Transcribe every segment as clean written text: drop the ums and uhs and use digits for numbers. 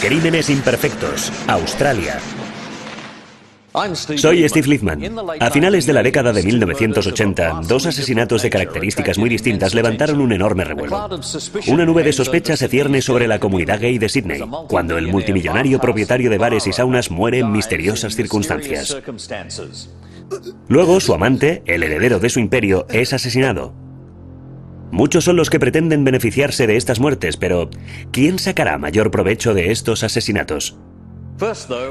Crímenes imperfectos, Australia. Soy Steve Lichtman. A finales de la década de 1980, dos asesinatos de características muy distintas levantaron un enorme revuelo. Una nube de sospecha se cierne sobre la comunidad gay de Sydney, cuando el multimillonario propietario de bares y saunas muere en misteriosas circunstancias. Luego, su amante, el heredero de su imperio, es asesinado. Muchos son los que pretenden beneficiarse de estas muertes, pero ¿quién sacará mayor provecho de estos asesinatos?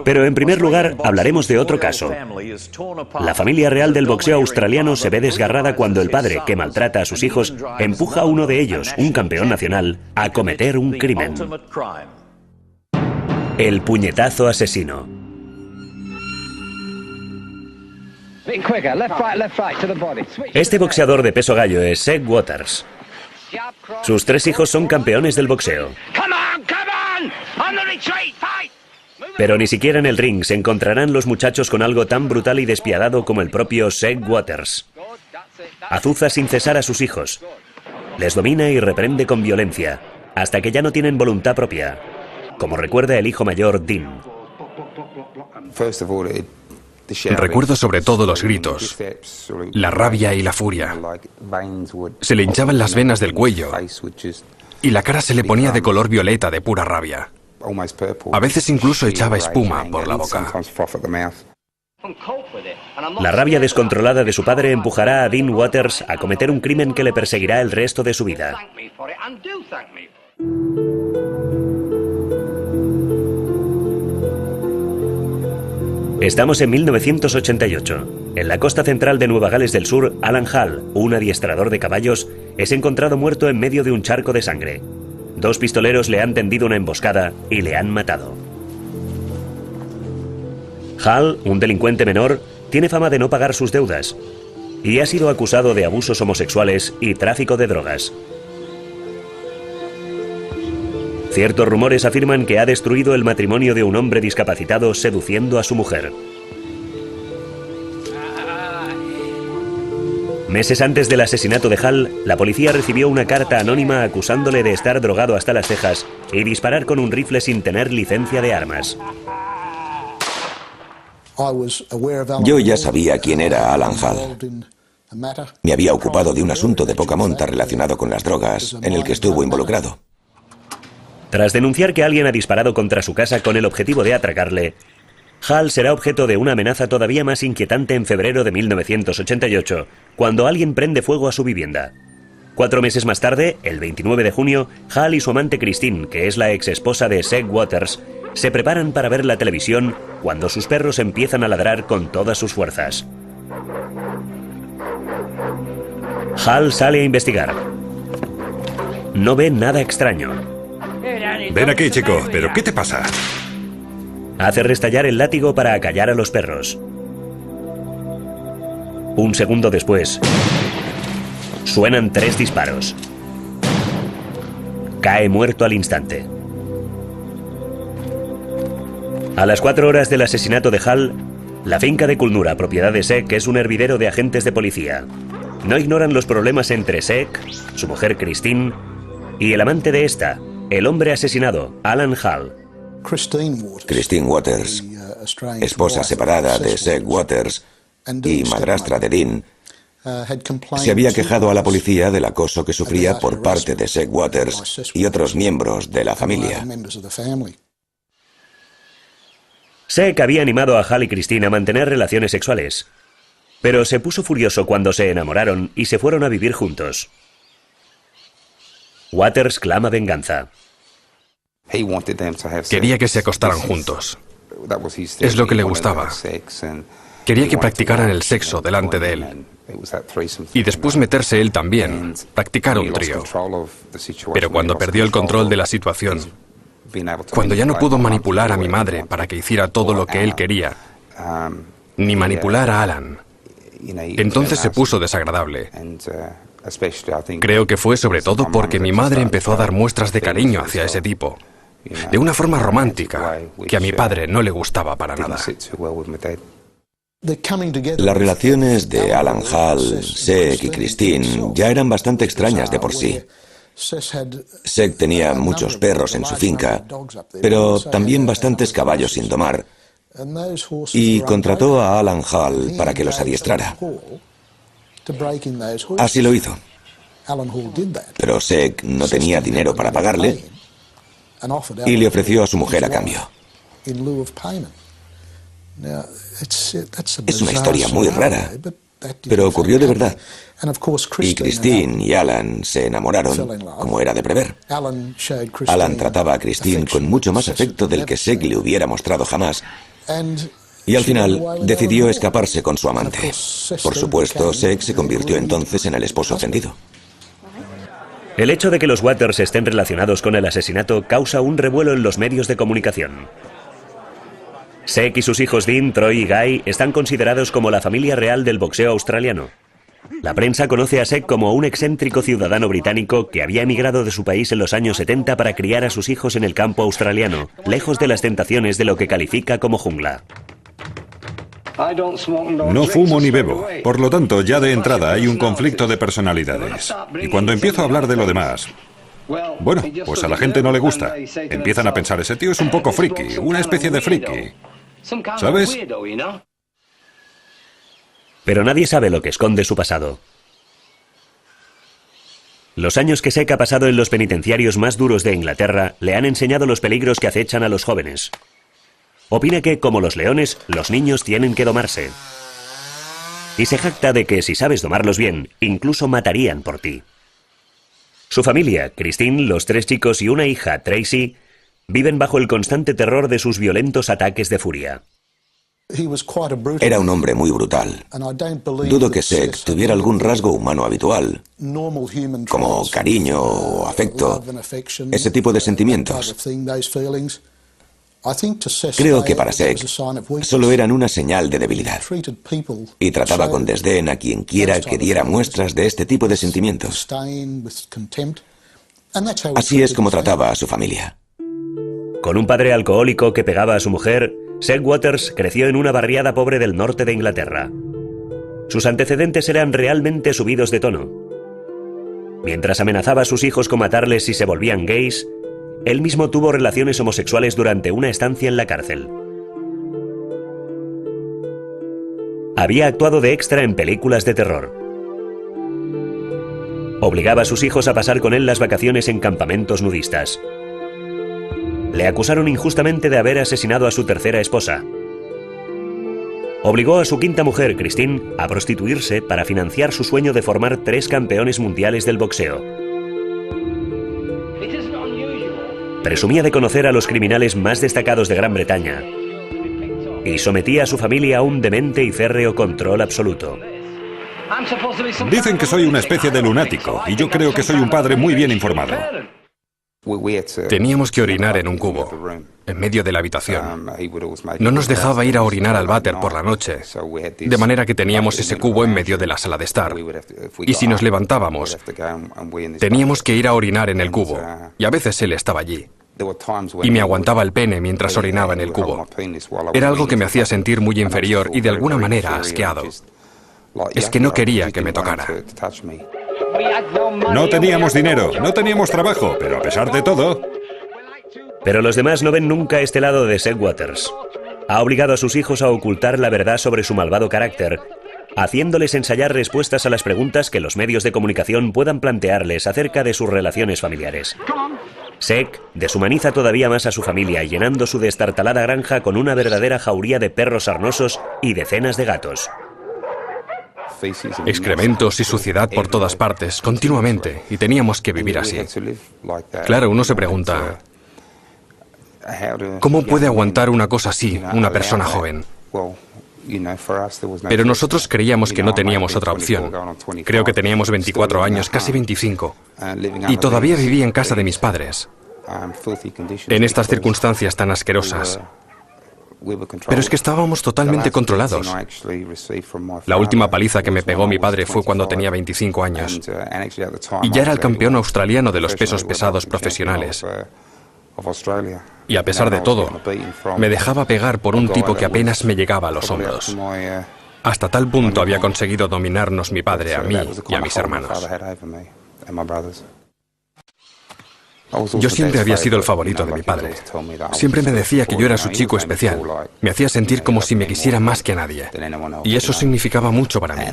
Pero en primer lugar hablaremos de otro caso. La familia real del boxeo australiano se ve desgarrada cuando el padre, que maltrata a sus hijos, empuja a uno de ellos, un campeón nacional, a cometer un crimen. El puñetazo asesino. Este boxeador de peso gallo es Seg Waters. Sus 3 hijos son campeones del boxeo. Pero ni siquiera en el ring se encontrarán los muchachos con algo tan brutal y despiadado como el propio Seg Waters. Azuza sin cesar a sus hijos. Les domina y reprende con violencia, hasta que ya no tienen voluntad propia, como recuerda el hijo mayor, Dean. Recuerdo sobre todo los gritos, la rabia y la furia. Se le hinchaban las venas del cuello y la cara se le ponía de color violeta de pura rabia. A veces incluso echaba espuma por la boca. La rabia descontrolada de su padre empujará a Dean Waters a cometer un crimen que le perseguirá el resto de su vida. Estamos en 1988. En la costa central de Nueva Gales del Sur, Alan Hall, un adiestrador de caballos, es encontrado muerto en medio de un charco de sangre. 2 pistoleros le han tendido una emboscada y le han matado. Hall, un delincuente menor, tiene fama de no pagar sus deudas y ha sido acusado de abusos homosexuales y tráfico de drogas. Ciertos rumores afirman que ha destruido el matrimonio de un hombre discapacitado seduciendo a su mujer. Meses antes del asesinato de Hall, la policía recibió una carta anónima acusándole de estar drogado hasta las cejas y disparar con un rifle sin tener licencia de armas. Yo ya sabía quién era Alan Hall. Me había ocupado de un asunto de poca monta relacionado con las drogas en el que estuvo involucrado. Tras denunciar que alguien ha disparado contra su casa con el objetivo de atracarle, Hall será objeto de una amenaza todavía más inquietante en febrero de 1988, cuando alguien prende fuego a su vivienda. 4 meses más tarde, el 29 de junio, Hall y su amante Christine, que es la ex esposa de Seg Waters, se preparan para ver la televisión cuando sus perros empiezan a ladrar con todas sus fuerzas. Hall sale a investigar. No ve nada extraño. Ven aquí, chico. ¿Pero qué te pasa? Hace restallar el látigo para acallar a los perros. Un segundo después, suenan 3 disparos. Cae muerto al instante. A las 4 horas del asesinato de Hall, la finca de Kulnura, propiedad de Seg, es un hervidero de agentes de policía. No ignoran los problemas entre Seg, su mujer Christine, y el amante de esta, el hombre asesinado, Alan Hall. Christine Waters, esposa separada de Seg Waters y madrastra de Dean, se había quejado a la policía del acoso que sufría por parte de Seg Waters y otros miembros de la familia. Seg había animado a Hall y Christine a mantener relaciones sexuales, pero se puso furioso cuando se enamoraron y se fueron a vivir juntos. Waters clama venganza. Quería que se acostaran juntos. Es lo que le gustaba. Quería que practicaran el sexo delante de él. Y después meterse él también, practicar un trío. Pero cuando perdió el control de la situación, cuando ya no pudo manipular a mi madre para que hiciera todo lo que él quería, ni manipular a Alan, entonces se puso desagradable. Creo que fue sobre todo porque mi madre empezó a dar muestras de cariño hacia ese tipo, de una forma romántica que a mi padre no le gustaba para nada. Las relaciones de Alan Hall, Seg y Christine ya eran bastante extrañas de por sí. Seg tenía muchos perros en su finca, pero también bastantes caballos sin domar, y contrató a Alan Hall para que los adiestrara. Así lo hizo. Pero Seg no tenía dinero para pagarle y le ofreció a su mujer a cambio. Es una historia muy rara, pero ocurrió de verdad. Y Christine y Alan se enamoraron, como era de prever. Alan trataba a Christine con mucho más afecto del que Seg le hubiera mostrado jamás. Y al final decidió escaparse con su amante. Por supuesto, Seg se convirtió entonces en el esposo ofendido. El hecho de que los Waters estén relacionados con el asesinato causa un revuelo en los medios de comunicación. Seg y sus hijos Dean, Troy y Guy están considerados como la familia real del boxeo australiano. La prensa conoce a Seg como un excéntrico ciudadano británico que había emigrado de su país en los años 70 para criar a sus hijos en el campo australiano, lejos de las tentaciones de lo que califica como jungla. No fumo ni bebo, por lo tanto ya de entrada hay un conflicto de personalidades. Y cuando empiezo a hablar de lo demás, bueno, pues a la gente no le gusta. Empiezan a pensar, ese tío es un poco friki, una especie de friki. ¿Sabes? Pero nadie sabe lo que esconde su pasado. Los años que Seg ha pasado en los penitenciarios más duros de Inglaterra le han enseñado los peligros que acechan a los jóvenes. Opina que, como los leones, los niños tienen que domarse. Y se jacta de que si sabes domarlos bien, incluso matarían por ti. Su familia, Christine, los 3 chicos y una hija, Tracy, viven bajo el constante terror de sus violentos ataques de furia. Era un hombre muy brutal. Dudo que Seg tuviera algún rasgo humano habitual, como cariño o afecto, ese tipo de sentimientos. Creo que para Seg solo eran una señal de debilidad y trataba con desdén a quien quiera que diera muestras de este tipo de sentimientos. Así es como trataba a su familia. Con un padre alcohólico que pegaba a su mujer, Seg Waters creció en una barriada pobre del norte de Inglaterra. Sus antecedentes eran realmente subidos de tono. Mientras amenazaba a sus hijos con matarles si se volvían gays, él mismo tuvo relaciones homosexuales durante una estancia en la cárcel. Había actuado de extra en películas de terror. Obligaba a sus hijos a pasar con él las vacaciones en campamentos nudistas. Le acusaron injustamente de haber asesinado a su tercera esposa. Obligó a su quinta mujer, Christine, a prostituirse para financiar su sueño de formar 3 campeones mundiales del boxeo. Presumía de conocer a los criminales más destacados de Gran Bretaña y sometía a su familia a un demente y férreo control absoluto. Dicen que soy una especie de lunático y yo creo que soy un padre muy bien informado. Teníamos que orinar en un cubo, en medio de la habitación. No nos dejaba ir a orinar al váter por la noche, de manera que teníamos ese cubo en medio de la sala de estar. Y si nos levantábamos, teníamos que ir a orinar en el cubo, y a veces él estaba allí. Y me aguantaba el pene mientras orinaba en el cubo. Era algo que me hacía sentir muy inferior y de alguna manera asqueado. Es que no quería que me tocara. No teníamos dinero, no teníamos trabajo, pero a pesar de todo... Pero los demás no ven nunca este lado de Seg Waters. Ha obligado a sus hijos a ocultar la verdad sobre su malvado carácter, haciéndoles ensayar respuestas a las preguntas que los medios de comunicación puedan plantearles acerca de sus relaciones familiares. Seg deshumaniza todavía más a su familia, llenando su destartalada granja con una verdadera jauría de perros sarnosos y decenas de gatos. Excrementos y suciedad por todas partes, continuamente, y teníamos que vivir así. Claro, uno se pregunta, ¿cómo puede aguantar una cosa así una persona joven? Pero nosotros creíamos que no teníamos otra opción. Creo que teníamos 24 años, casi 25, y todavía vivía en casa de mis padres, en estas circunstancias tan asquerosas. Pero es que estábamos totalmente controlados. La última paliza que me pegó mi padre fue cuando tenía 25 años. Y ya era el campeón australiano de los pesos pesados profesionales. Y a pesar de todo, me dejaba pegar por un tipo que apenas me llegaba a los hombros. Hasta tal punto había conseguido dominarnos mi padre a mí y a mis hermanos. Yo siempre había sido el favorito de mi padre. Siempre me decía que yo era su chico especial. Me hacía sentir como si me quisiera más que a nadie. Y eso significaba mucho para mí.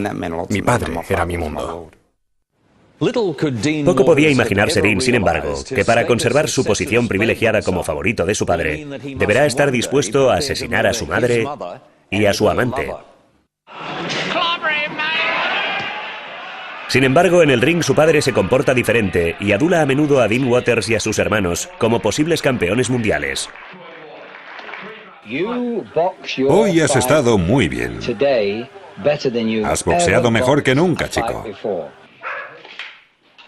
Mi padre era mi mundo. Poco podía imaginarse Dean, sin embargo, que para conservar su posición privilegiada como favorito de su padre, deberá estar dispuesto a asesinar a su madre y a su amante. Sin embargo, en el ring su padre se comporta diferente y adula a menudo a Dean Waters y a sus hermanos como posibles campeones mundiales. Hoy has estado muy bien. Has boxeado mejor que nunca, chico.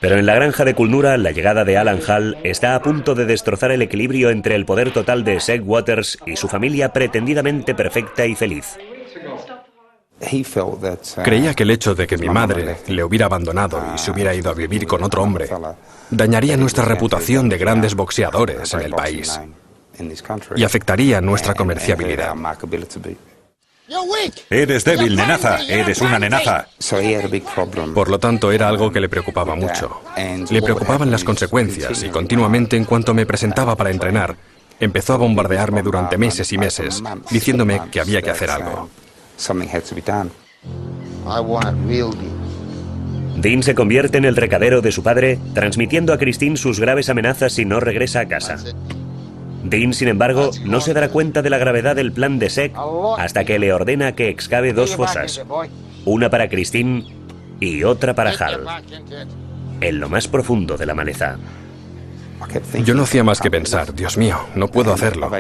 Pero en la granja de Kulnura, la llegada de Alan Hall está a punto de destrozar el equilibrio entre el poder total de Seg Waters y su familia pretendidamente perfecta y feliz. Creía que el hecho de que mi madre le hubiera abandonado y se hubiera ido a vivir con otro hombre dañaría nuestra reputación de grandes boxeadores en el país y afectaría nuestra comerciabilidad. Eres débil, nenaza. Eres una nenaza. Por lo tanto, era algo que le preocupaba mucho. Le preocupaban las consecuencias y continuamente, en cuanto me presentaba para entrenar, empezó a bombardearme durante meses y meses, diciéndome que había que hacer algo. Dean se convierte en el recadero de su padre, transmitiendo a Christine sus graves amenazas si no regresa a casa. Dean, sin embargo, no se dará cuenta de la gravedad del plan de Seg hasta que le ordena que excave 2 fosas, una para Christine y otra para Hal, en lo más profundo de la maleza. Yo no hacía más que pensar, Dios mío, no puedo hacerlo.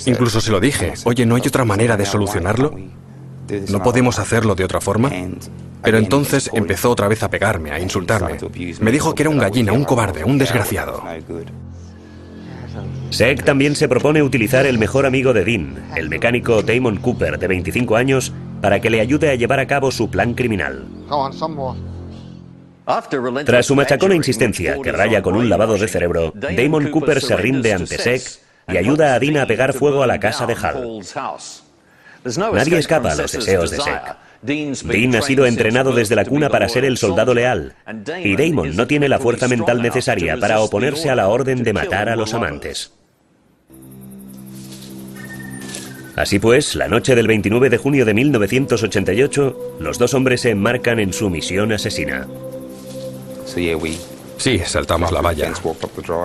Incluso se lo dije, oye, ¿no hay otra manera de solucionarlo? ¿No podemos hacerlo de otra forma? Pero entonces empezó otra vez a pegarme, a insultarme. Me dijo que era un gallina, un cobarde, un desgraciado. Seg también se propone utilizar el mejor amigo de Dean, el mecánico Damon Cooper, de 25 años, para que le ayude a llevar a cabo su plan criminal. Tras su machacona insistencia, que raya con un lavado de cerebro, Damon Cooper se rinde ante Seg y ayuda a Dean a pegar fuego a la casa de Hal. Nadie escapa a los deseos de Seg. Dean ha sido entrenado desde la cuna para ser el soldado leal, y Damon no tiene la fuerza mental necesaria para oponerse a la orden de matar a los amantes. Así pues, la noche del 29 de junio de 1988, los dos hombres se enmarcan en su misión asesina. Sí, saltamos la valla.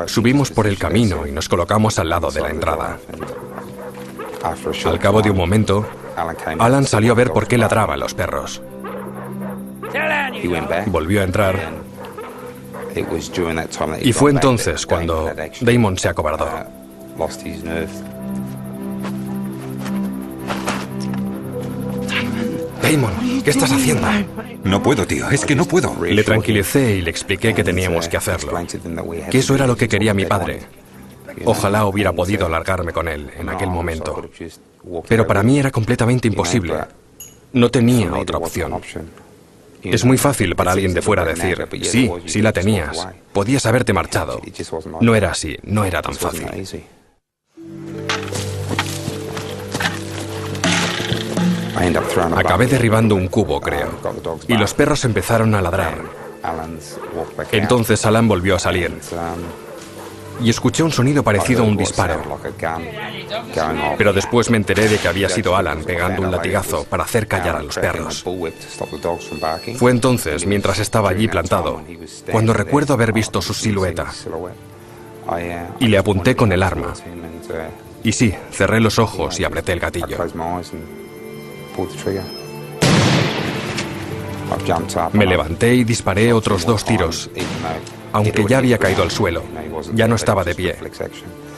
Subimos por el camino y nos colocamos al lado de la entrada. Al cabo de un momento, Alan salió a ver por qué ladraban los perros. Volvió a entrar. Y fue entonces cuando Damon se acobardó. Damon, ¿qué estás haciendo? No puedo, tío. Es que no puedo. Le tranquilicé y le expliqué que teníamos que hacerlo. Que eso era lo que quería mi padre. Ojalá hubiera podido largarme con él en aquel momento. Pero para mí era completamente imposible. No tenía otra opción. Es muy fácil para alguien de fuera decir, sí, sí la tenías. Podías haberte marchado. No era así, no era tan fácil. Acabé derribando un cubo, creo. Y los perros empezaron a ladrar. Entonces Alan volvió a salir. Y escuché un sonido parecido a un disparo. Pero después me enteré de que había sido Alan pegando un latigazo para hacer callar a los perros. Fue entonces, mientras estaba allí plantado, cuando recuerdo haber visto su silueta. Y le apunté con el arma. Y sí, cerré los ojos y apreté el gatillo. Me levanté y disparé otros 2 tiros, aunque ya había caído al suelo. Ya no estaba de pie,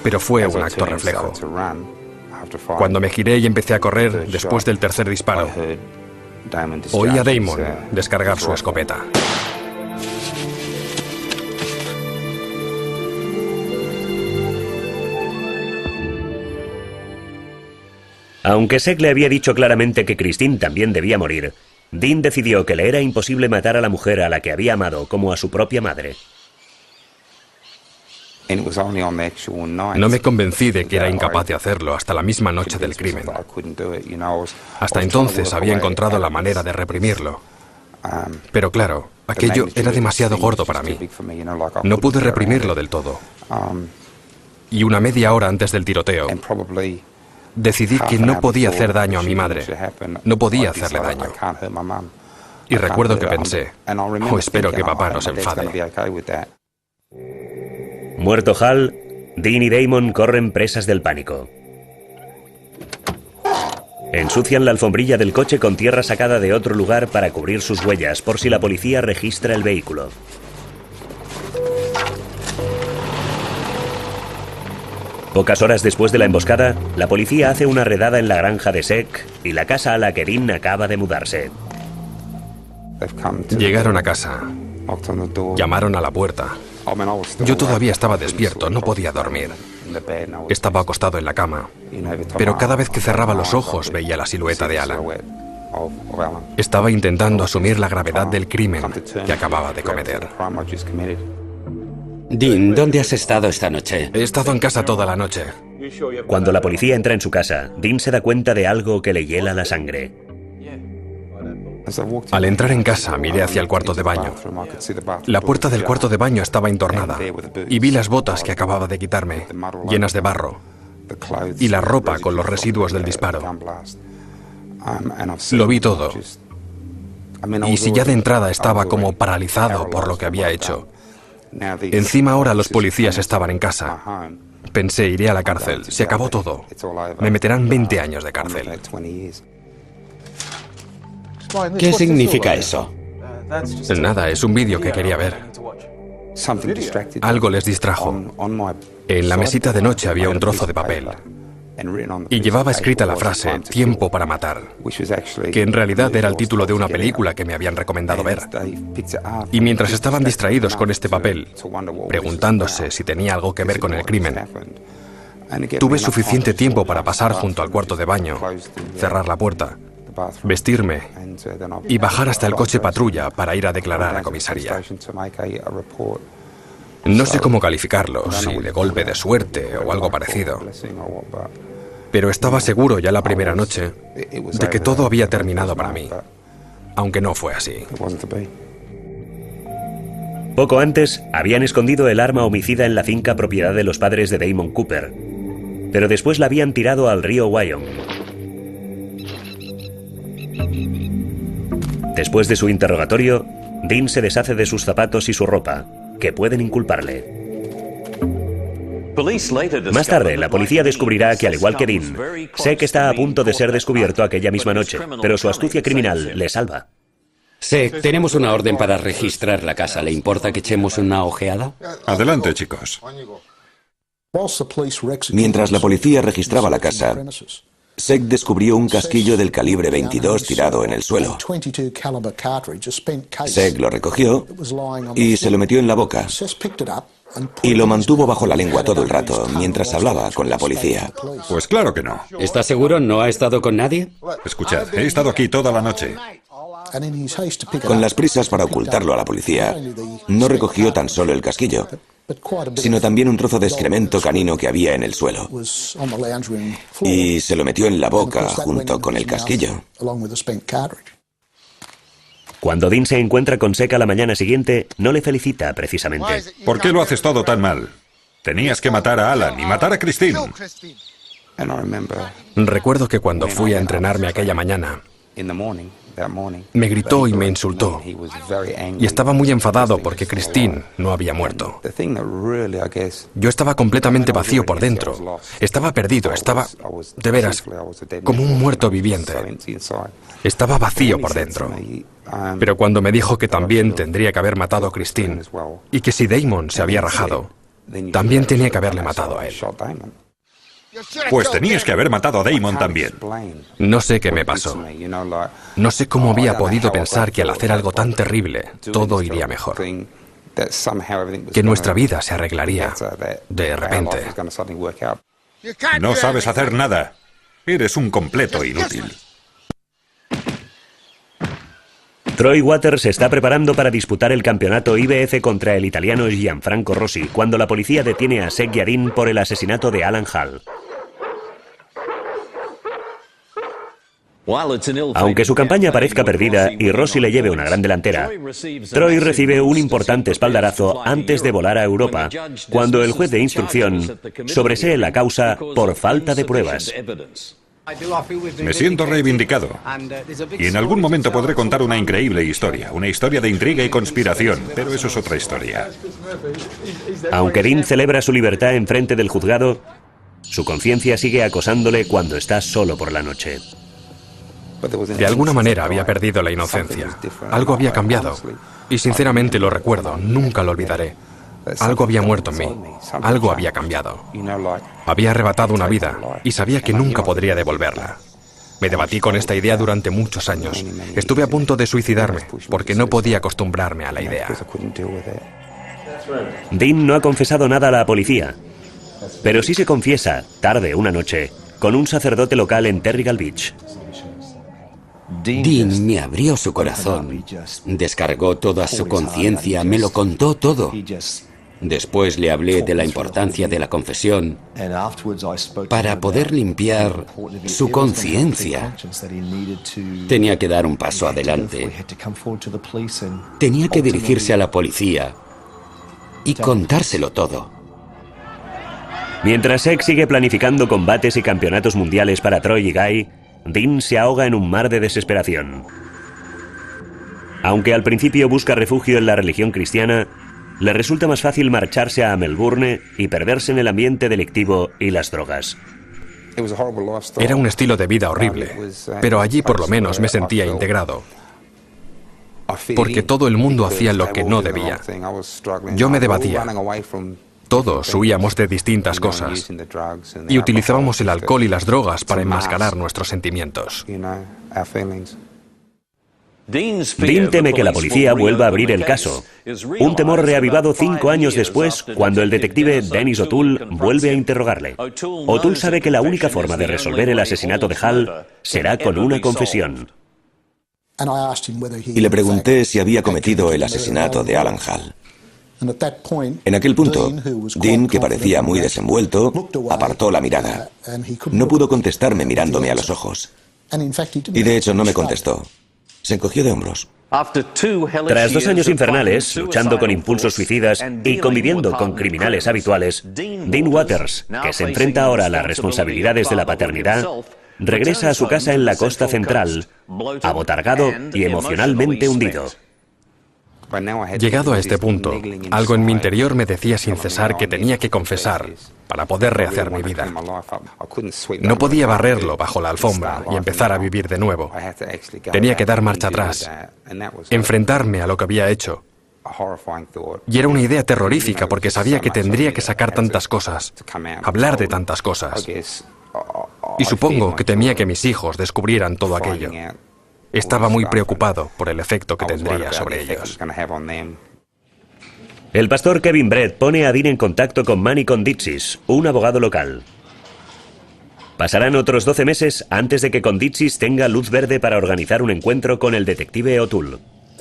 pero fue un acto reflejo. Cuando me giré y empecé a correr, después del tercer disparo, oí a Damon descargar su escopeta. Aunque Seg le había dicho claramente que Christine también debía morir, Dean decidió que le era imposible matar a la mujer a la que había amado como a su propia madre. No me convencí de que era incapaz de hacerlo hasta la misma noche del crimen. Hasta entonces había encontrado la manera de reprimirlo. Pero claro, aquello era demasiado gordo para mí. No pude reprimirlo del todo. Y una media hora antes del tiroteo, decidí que no podía hacer daño a mi madre. No podía hacerle daño. Y recuerdo que pensé, espero que papá no se enfade. Muerto Hal, Dean y Damon corren presas del pánico. Ensucian la alfombrilla del coche con tierra sacada de otro lugar para cubrir sus huellas, por si la policía registra el vehículo. Pocas horas después de la emboscada, la policía hace una redada en la granja de Sek y la casa a la que Dean acaba de mudarse. Llegaron a casa. Llamaron a la puerta. Yo todavía estaba despierto, no podía dormir. Estaba acostado en la cama, pero cada vez que cerraba los ojos veía la silueta de Alan. Estaba intentando asumir la gravedad del crimen que acababa de cometer. Dean, ¿dónde has estado esta noche? He estado en casa toda la noche. Cuando la policía entra en su casa, Dean se da cuenta de algo que le hiela la sangre. Al entrar en casa, miré hacia el cuarto de baño. La puerta del cuarto de baño estaba entornada y vi las botas que acababa de quitarme, llenas de barro, y la ropa con los residuos del disparo. Lo vi todo. Y si ya de entrada estaba como paralizado por lo que había hecho, encima ahora los policías estaban en casa. Pensé, iré a la cárcel. Se acabó todo. Me meterán 20 años de cárcel. ¿Qué significa eso? Nada, es un vídeo que quería ver. Algo les distrajo. En la mesita de noche había un trozo de papel y llevaba escrita la frase "Tiempo para matar", que en realidad era el título de una película que me habían recomendado ver. Y mientras estaban distraídos con este papel, preguntándose si tenía algo que ver con el crimen, tuve suficiente tiempo para pasar junto al cuarto de baño, cerrar la puerta, vestirme y bajar hasta el coche patrulla para ir a declarar a la comisaría. No sé cómo calificarlo, si de golpe de suerte o algo parecido, pero estaba seguro ya la primera noche de que todo había terminado para mí, aunque no fue así. Poco antes, habían escondido el arma homicida en la finca propiedad de los padres de Damon Cooper, pero después la habían tirado al río Wyoming. Después de su interrogatorio, Dean se deshace de sus zapatos y su ropa, que pueden inculparle. Más tarde, la policía descubrirá que, al igual que Dean, Sek está a punto de ser descubierto aquella misma noche, pero su astucia criminal le salva. Sek, tenemos una orden para registrar la casa. ¿Le importa que echemos una ojeada? Adelante, chicos. Mientras la policía registraba la casa, Sek descubrió un casquillo del calibre 22 tirado en el suelo. Sek lo recogió y se lo metió en la boca y lo mantuvo bajo la lengua todo el rato mientras hablaba con la policía. Pues claro que no. ¿Está seguro? ¿No ha estado con nadie? Escuchad, he estado aquí toda la noche. Con las prisas para ocultarlo a la policía, no recogió tan solo el casquillo, sino también un trozo de excremento canino que había en el suelo. Y se lo metió en la boca junto con el casquillo. Cuando Dean se encuentra con Sek a la mañana siguiente, no le felicita precisamente. ¿Por qué lo haces todo tan mal? Tenías que matar a Alan y matar a Christine. Recuerdo que cuando fui a entrenarme aquella mañana, me gritó y me insultó. Y estaba muy enfadado porque Christine no había muerto. Yo estaba completamente vacío por dentro. Estaba perdido, estaba, de veras, como un muerto viviente. Estaba vacío por dentro. Pero cuando me dijo que también tendría que haber matado a Christine y que si Damon se había rajado, también tenía que haberle matado a él. Pues tenías que haber matado a Damon también. No sé qué me pasó. No sé cómo había podido pensar que al hacer algo tan terrible, todo iría mejor. Que nuestra vida se arreglaría de repente. No sabes hacer nada. Eres un completo inútil. Troy Waters se está preparando para disputar el campeonato IBF contra el italiano Gianfranco Rossi cuando la policía detiene a Sek y a Dean por el asesinato de Alan Hall. Aunque su campaña parezca perdida y Rossi le lleve una gran delantera, Troy recibe un importante espaldarazo antes de volar a Europa, cuando el juez de instrucción sobresee la causa por falta de pruebas. Me siento reivindicado. Y en algún momento podré contar una increíble historia, una historia de intriga y conspiración, pero eso es otra historia. Aunque Dean celebra su libertad en frente del juzgado, su conciencia sigue acosándole cuando está solo por la noche. De alguna manera había perdido la inocencia. Algo había cambiado. Y sinceramente lo recuerdo, nunca lo olvidaré. Algo había muerto en mí. Algo había cambiado. Había arrebatado una vida y sabía que nunca podría devolverla. Me debatí con esta idea durante muchos años. Estuve a punto de suicidarme porque no podía acostumbrarme a la idea. Dean no ha confesado nada a la policía, pero sí se confiesa, tarde una noche, con un sacerdote local en Terrigal Beach. Dean me abrió su corazón, descargó toda su conciencia, me lo contó todo. Después le hablé de la importancia de la confesión para poder limpiar su conciencia. Tenía que dar un paso adelante. Tenía que dirigirse a la policía y contárselo todo. Mientras Seg sigue planificando combates y campeonatos mundiales para Troy y Guy, Dean se ahoga en un mar de desesperación. Aunque al principio busca refugio en la religión cristiana, le resulta más fácil marcharse a Melbourne y perderse en el ambiente delictivo y las drogas. Era un estilo de vida horrible, pero allí por lo menos me sentía integrado. Porque todo el mundo hacía lo que no debía. Yo me debatía. Todos huíamos de distintas cosas y utilizábamos el alcohol y las drogas para enmascarar nuestros sentimientos. Dean teme que la policía vuelva a abrir el caso, un temor reavivado 5 años después cuando el detective Dennis O'Toole vuelve a interrogarle. O'Toole sabe que la única forma de resolver el asesinato de Hall será con una confesión. Y le pregunté si había cometido el asesinato de Alan Hall. En aquel punto, Dean, que parecía muy desenvuelto, apartó la mirada. No pudo contestarme mirándome a los ojos. Y de hecho no me contestó. Se encogió de hombros. Tras 2 años infernales, luchando con impulsos suicidas y conviviendo con criminales habituales, Dean Waters, que se enfrenta ahora a las responsabilidades de la paternidad, regresa a su casa en la costa central, abotargado y emocionalmente hundido. Llegado a este punto, algo en mi interior me decía sin cesar que tenía que confesar para poder rehacer mi vida. No podía barrerlo bajo la alfombra y empezar a vivir de nuevo. Tenía que dar marcha atrás, enfrentarme a lo que había hecho. Y era una idea terrorífica porque sabía que tendría que sacar tantas cosas, hablar de tantas cosas. Y supongo que temía que mis hijos descubrieran todo aquello. Estaba muy preocupado por el efecto que tendría sobre ellos. El pastor Kevin Brett pone a Dean en contacto con Manny Konditsis, un abogado local. Pasarán otros 12 meses antes de que Konditsis tenga luz verde para organizar un encuentro con el detective O'Toole.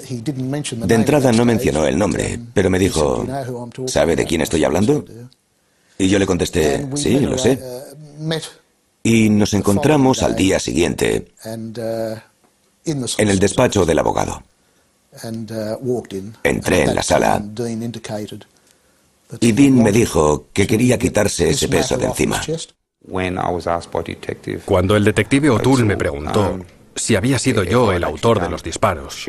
De entrada no mencionó el nombre, pero me dijo, ¿sabe de quién estoy hablando? Y yo le contesté, sí, lo sé. Y nos encontramos al día siguiente en el despacho del abogado. Entré en la sala y Dean me dijo que quería quitarse ese peso de encima. Cuando el detective O'Toole me preguntó si había sido yo el autor de los disparos,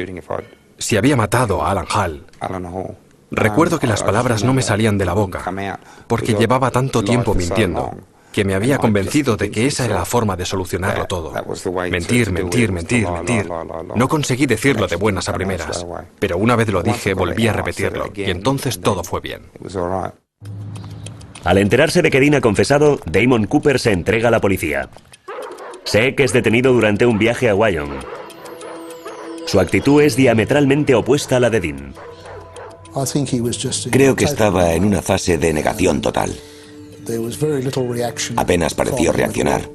si había matado a Alan Hall, recuerdo que las palabras no me salían de la boca, porque llevaba tanto tiempo mintiendo, que me había convencido de que esa era la forma de solucionarlo todo. Mentir, mentir, mentir, mentir. No conseguí decirlo de buenas a primeras, pero una vez lo dije, volví a repetirlo, y entonces todo fue bien. Al enterarse de que Dean ha confesado, Damon Cooper se entrega a la policía. Sé que es detenido durante un viaje a Wyoming. Su actitud es diametralmente opuesta a la de Dean. Creo que estaba en una fase de negación total. Apenas pareció reaccionar.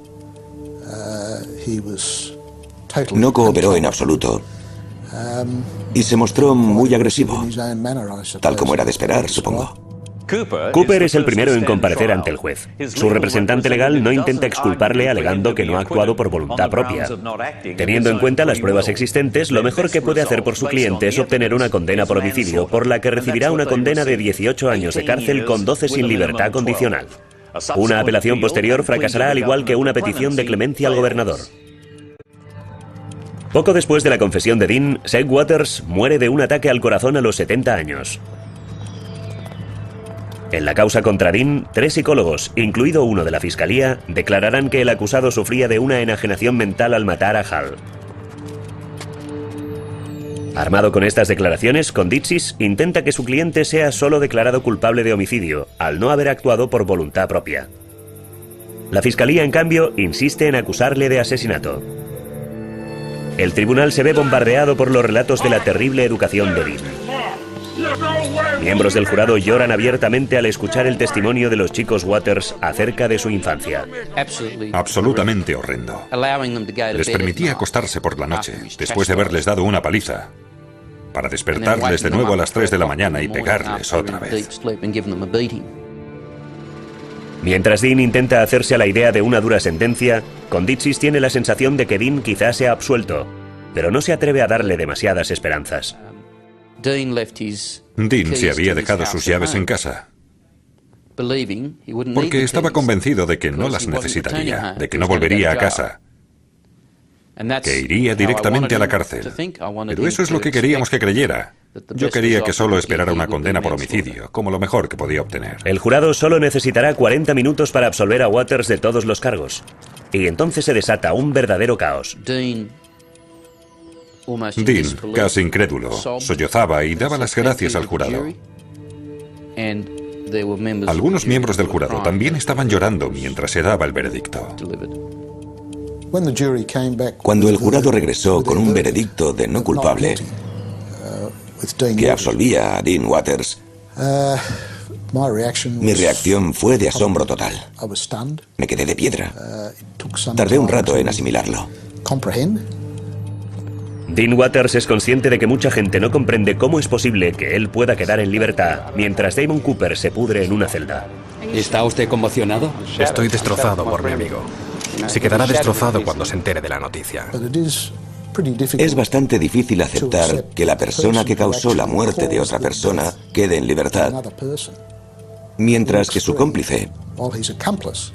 No cooperó en absoluto. Y se mostró muy agresivo, tal como era de esperar, supongo. Cooper es el primero en comparecer ante el juez. Su representante legal no intenta exculparle alegando que no ha actuado por voluntad propia. Teniendo en cuenta las pruebas existentes, lo mejor que puede hacer por su cliente es obtener una condena por homicidio, por la que recibirá una condena de 18 años de cárcel con 12 sin libertad condicional. Una apelación posterior fracasará al igual que una petición de clemencia al gobernador. Poco después de la confesión de Dean, Seg Waters muere de un ataque al corazón a los 70 años. En la causa contra Dean, 3 psicólogos, incluido uno de la fiscalía, declararán que el acusado sufría de una enajenación mental al matar a Hal. Armado con estas declaraciones, Konditsis intenta que su cliente sea solo declarado culpable de homicidio, al no haber actuado por voluntad propia. La fiscalía, en cambio, insiste en acusarle de asesinato. El tribunal se ve bombardeado por los relatos de la terrible educación de Dean. Miembros del jurado lloran abiertamente al escuchar el testimonio de los chicos Waters acerca de su infancia. Absolutamente horrendo. Les permitía acostarse por la noche, después de haberles dado una paliza, para despertarles de nuevo a las 3 de la mañana y pegarles otra vez. Mientras Dean intenta hacerse a la idea de una dura sentencia, Konditsis tiene la sensación de que Dean quizás sea absuelto, pero no se atreve a darle demasiadas esperanzas. Dean se había dejado sus llaves en casa, porque estaba convencido de que no las necesitaría, de que no volvería a casa, que iría directamente a la cárcel. Pero eso es lo que queríamos que creyera. Yo quería que solo esperara una condena por homicidio, como lo mejor que podía obtener. El jurado solo necesitará 40 minutos para absolver a Waters de todos los cargos. Y entonces se desata un verdadero caos. Dean, casi incrédulo, sollozaba y daba las gracias al jurado. Algunos miembros del jurado también estaban llorando mientras se daba el veredicto. Cuando el jurado regresó con un veredicto de no culpable que absolvía a Dean Waters, mi reacción fue de asombro total. Me quedé de piedra. Tardé un rato en asimilarlo. Dean Waters es consciente de que mucha gente no comprende cómo es posible que él pueda quedar en libertad mientras Damon Cooper se pudre en una celda. ¿Está usted conmocionado? Estoy destrozado por mi amigo. Se quedará destrozado cuando se entere de la noticia. Es bastante difícil aceptar que la persona que causó la muerte de otra persona quede en libertad, mientras que su cómplice,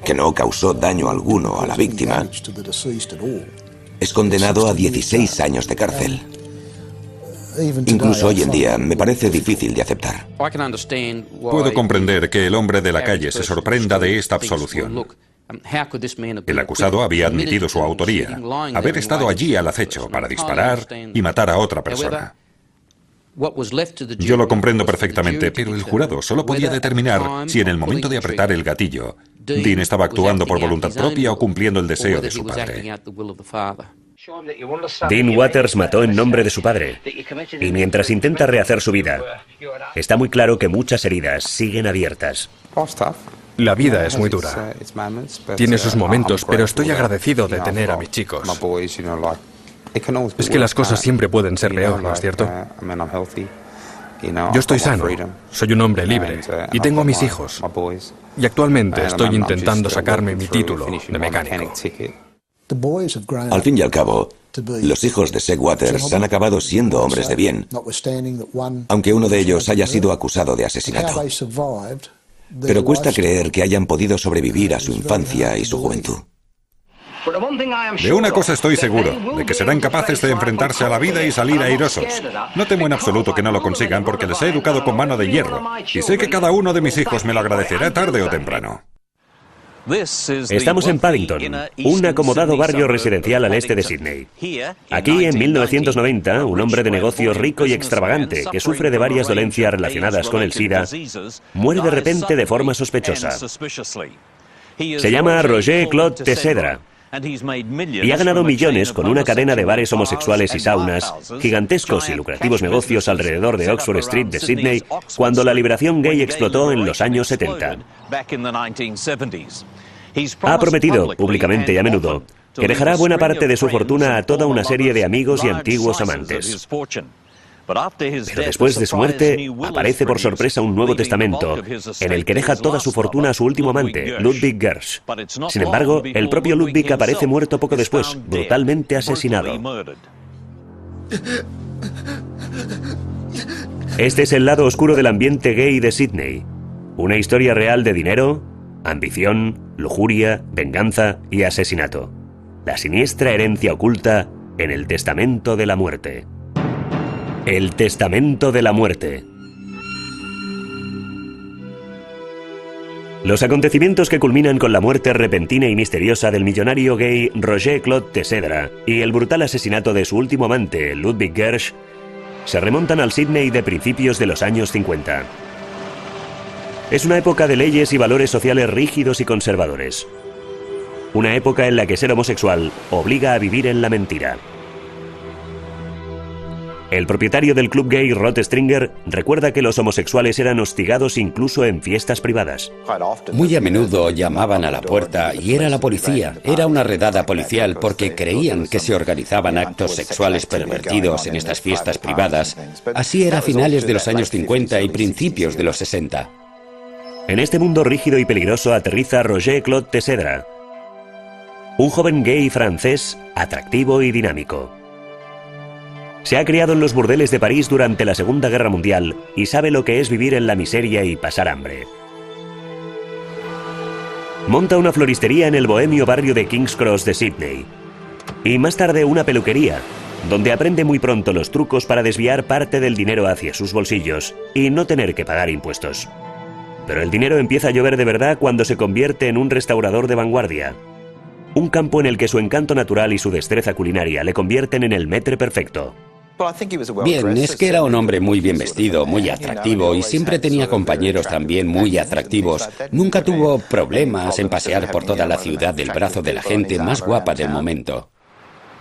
que no causó daño alguno a la víctima, es condenado a 16 años de cárcel. Incluso hoy en día me parece difícil de aceptar. Puedo comprender que el hombre de la calle se sorprenda de esta absolución. El acusado había admitido su autoría, haber estado allí al acecho para disparar y matar a otra persona. Yo lo comprendo perfectamente, pero el jurado solo podía determinar si en el momento de apretar el gatillo, Dean estaba actuando por voluntad propia o cumpliendo el deseo de su padre. Dean Waters mató en nombre de su padre, y mientras intenta rehacer su vida, está muy claro que muchas heridas siguen abiertas. La vida es muy dura. Tiene sus momentos, pero estoy agradecido de tener a mis chicos. Es que las cosas siempre pueden ser peor, ¿no es cierto? Yo estoy sano, soy un hombre libre y tengo a mis hijos. Y actualmente estoy intentando sacarme mi título de mecánico. Al fin y al cabo, los hijos de Seg Waters han acabado siendo hombres de bien, aunque uno de ellos haya sido acusado de asesinato. Pero cuesta creer que hayan podido sobrevivir a su infancia y su juventud. De una cosa estoy seguro, de que serán capaces de enfrentarse a la vida y salir airosos. No temo en absoluto que no lo consigan porque les he educado con mano de hierro y sé que cada uno de mis hijos me lo agradecerá tarde o temprano. Estamos en Paddington, un acomodado barrio residencial al este de Sídney. Aquí, en 1990, un hombre de negocios rico y extravagante, que sufre de varias dolencias relacionadas con el SIDA, muere de repente de forma sospechosa. Se llama Roger Claude Teixeira y ha ganado millones con una cadena de bares homosexuales y saunas, gigantescos y lucrativos negocios alrededor de Oxford Street de Sídney, cuando la liberación gay explotó en los años 70. Ha prometido, públicamente y a menudo, que dejará buena parte de su fortuna a toda una serie de amigos y antiguos amantes. Pero después de su muerte, aparece por sorpresa un Nuevo Testamento, en el que deja toda su fortuna a su último amante, Ludwig Gersh. Sin embargo, el propio Ludwig aparece muerto poco después, brutalmente asesinado. Este es el lado oscuro del ambiente gay de Sydney. Una historia real de dinero, ambición, lujuria, venganza y asesinato. La siniestra herencia oculta en el Testamento de la Muerte. El Testamento de la Muerte. Los acontecimientos que culminan con la muerte repentina y misteriosa del millonario gay Roger Claude Teixeira y el brutal asesinato de su último amante, Ludwig Gersh, se remontan al Sydney de principios de los años 50. Es una época de leyes y valores sociales rígidos y conservadores. Una época en la que ser homosexual obliga a vivir en la mentira. El propietario del club gay Rod Stringer recuerda que los homosexuales eran hostigados incluso en fiestas privadas. Muy a menudo llamaban a la puerta y era la policía. Era una redada policial porque creían que se organizaban actos sexuales pervertidos en estas fiestas privadas. Así era a finales de los años 50 y principios de los 60. En este mundo rígido y peligroso aterriza Roger Claude Teixeira, un joven gay francés atractivo y dinámico. Se ha criado en los burdeles de París durante la Segunda Guerra Mundial y sabe lo que es vivir en la miseria y pasar hambre. Monta una floristería en el bohemio barrio de King's Cross de Sydney. Y más tarde una peluquería, donde aprende muy pronto los trucos para desviar parte del dinero hacia sus bolsillos y no tener que pagar impuestos. Pero el dinero empieza a llover de verdad cuando se convierte en un restaurador de vanguardia. Un campo en el que su encanto natural y su destreza culinaria le convierten en el maître perfecto. Bien, es que era un hombre muy bien vestido, muy atractivo y siempre tenía compañeros también muy atractivos. Nunca tuvo problemas en pasear por toda la ciudad del brazo de la gente más guapa del momento.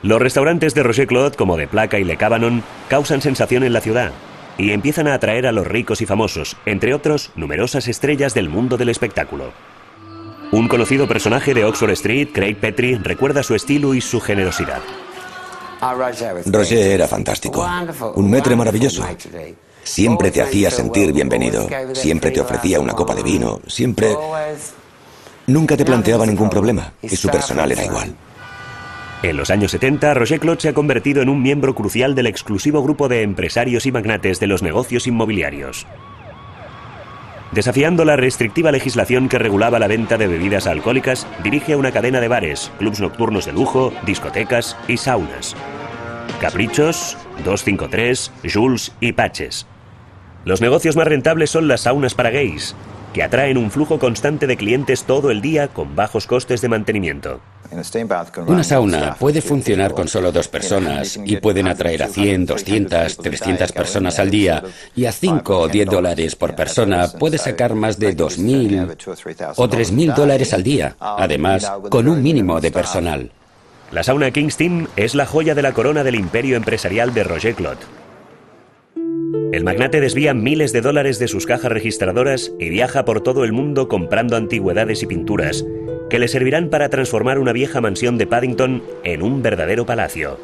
Los restaurantes de Roger Claude, como The Placa y Le Cabanon, causan sensación en la ciudad y empiezan a atraer a los ricos y famosos, entre otros, numerosas estrellas del mundo del espectáculo. Un conocido personaje de Oxford Street, Craig Petrie, recuerda su estilo y su generosidad. Roger era fantástico, un maître maravilloso. Siempre te hacía sentir bienvenido, siempre te ofrecía una copa de vino, siempre... Nunca te planteaba ningún problema, y su personal era igual. En los años 70, Roger Claude se ha convertido en un miembro crucial del exclusivo grupo de empresarios y magnates de los negocios inmobiliarios. Desafiando la restrictiva legislación que regulaba la venta de bebidas alcohólicas, dirige una cadena de bares, clubs nocturnos de lujo, discotecas y saunas. Caprichos, 253, Jules y Patches. Los negocios más rentables son las saunas para gays, que atraen un flujo constante de clientes todo el día con bajos costes de mantenimiento. Una sauna puede funcionar con solo 2 personas y pueden atraer a 100, 200, 300 personas al día, y a 5 o 10 dólares por persona puede sacar más de 2.000 o 3.000 dólares al día, además con un mínimo de personal. La sauna King's Team es la joya de la corona del imperio empresarial de Roger Claude. El magnate desvía miles de dólares de sus cajas registradoras y viaja por todo el mundo comprando antigüedades y pinturas que le servirán para transformar una vieja mansión de Paddington en un verdadero palacio.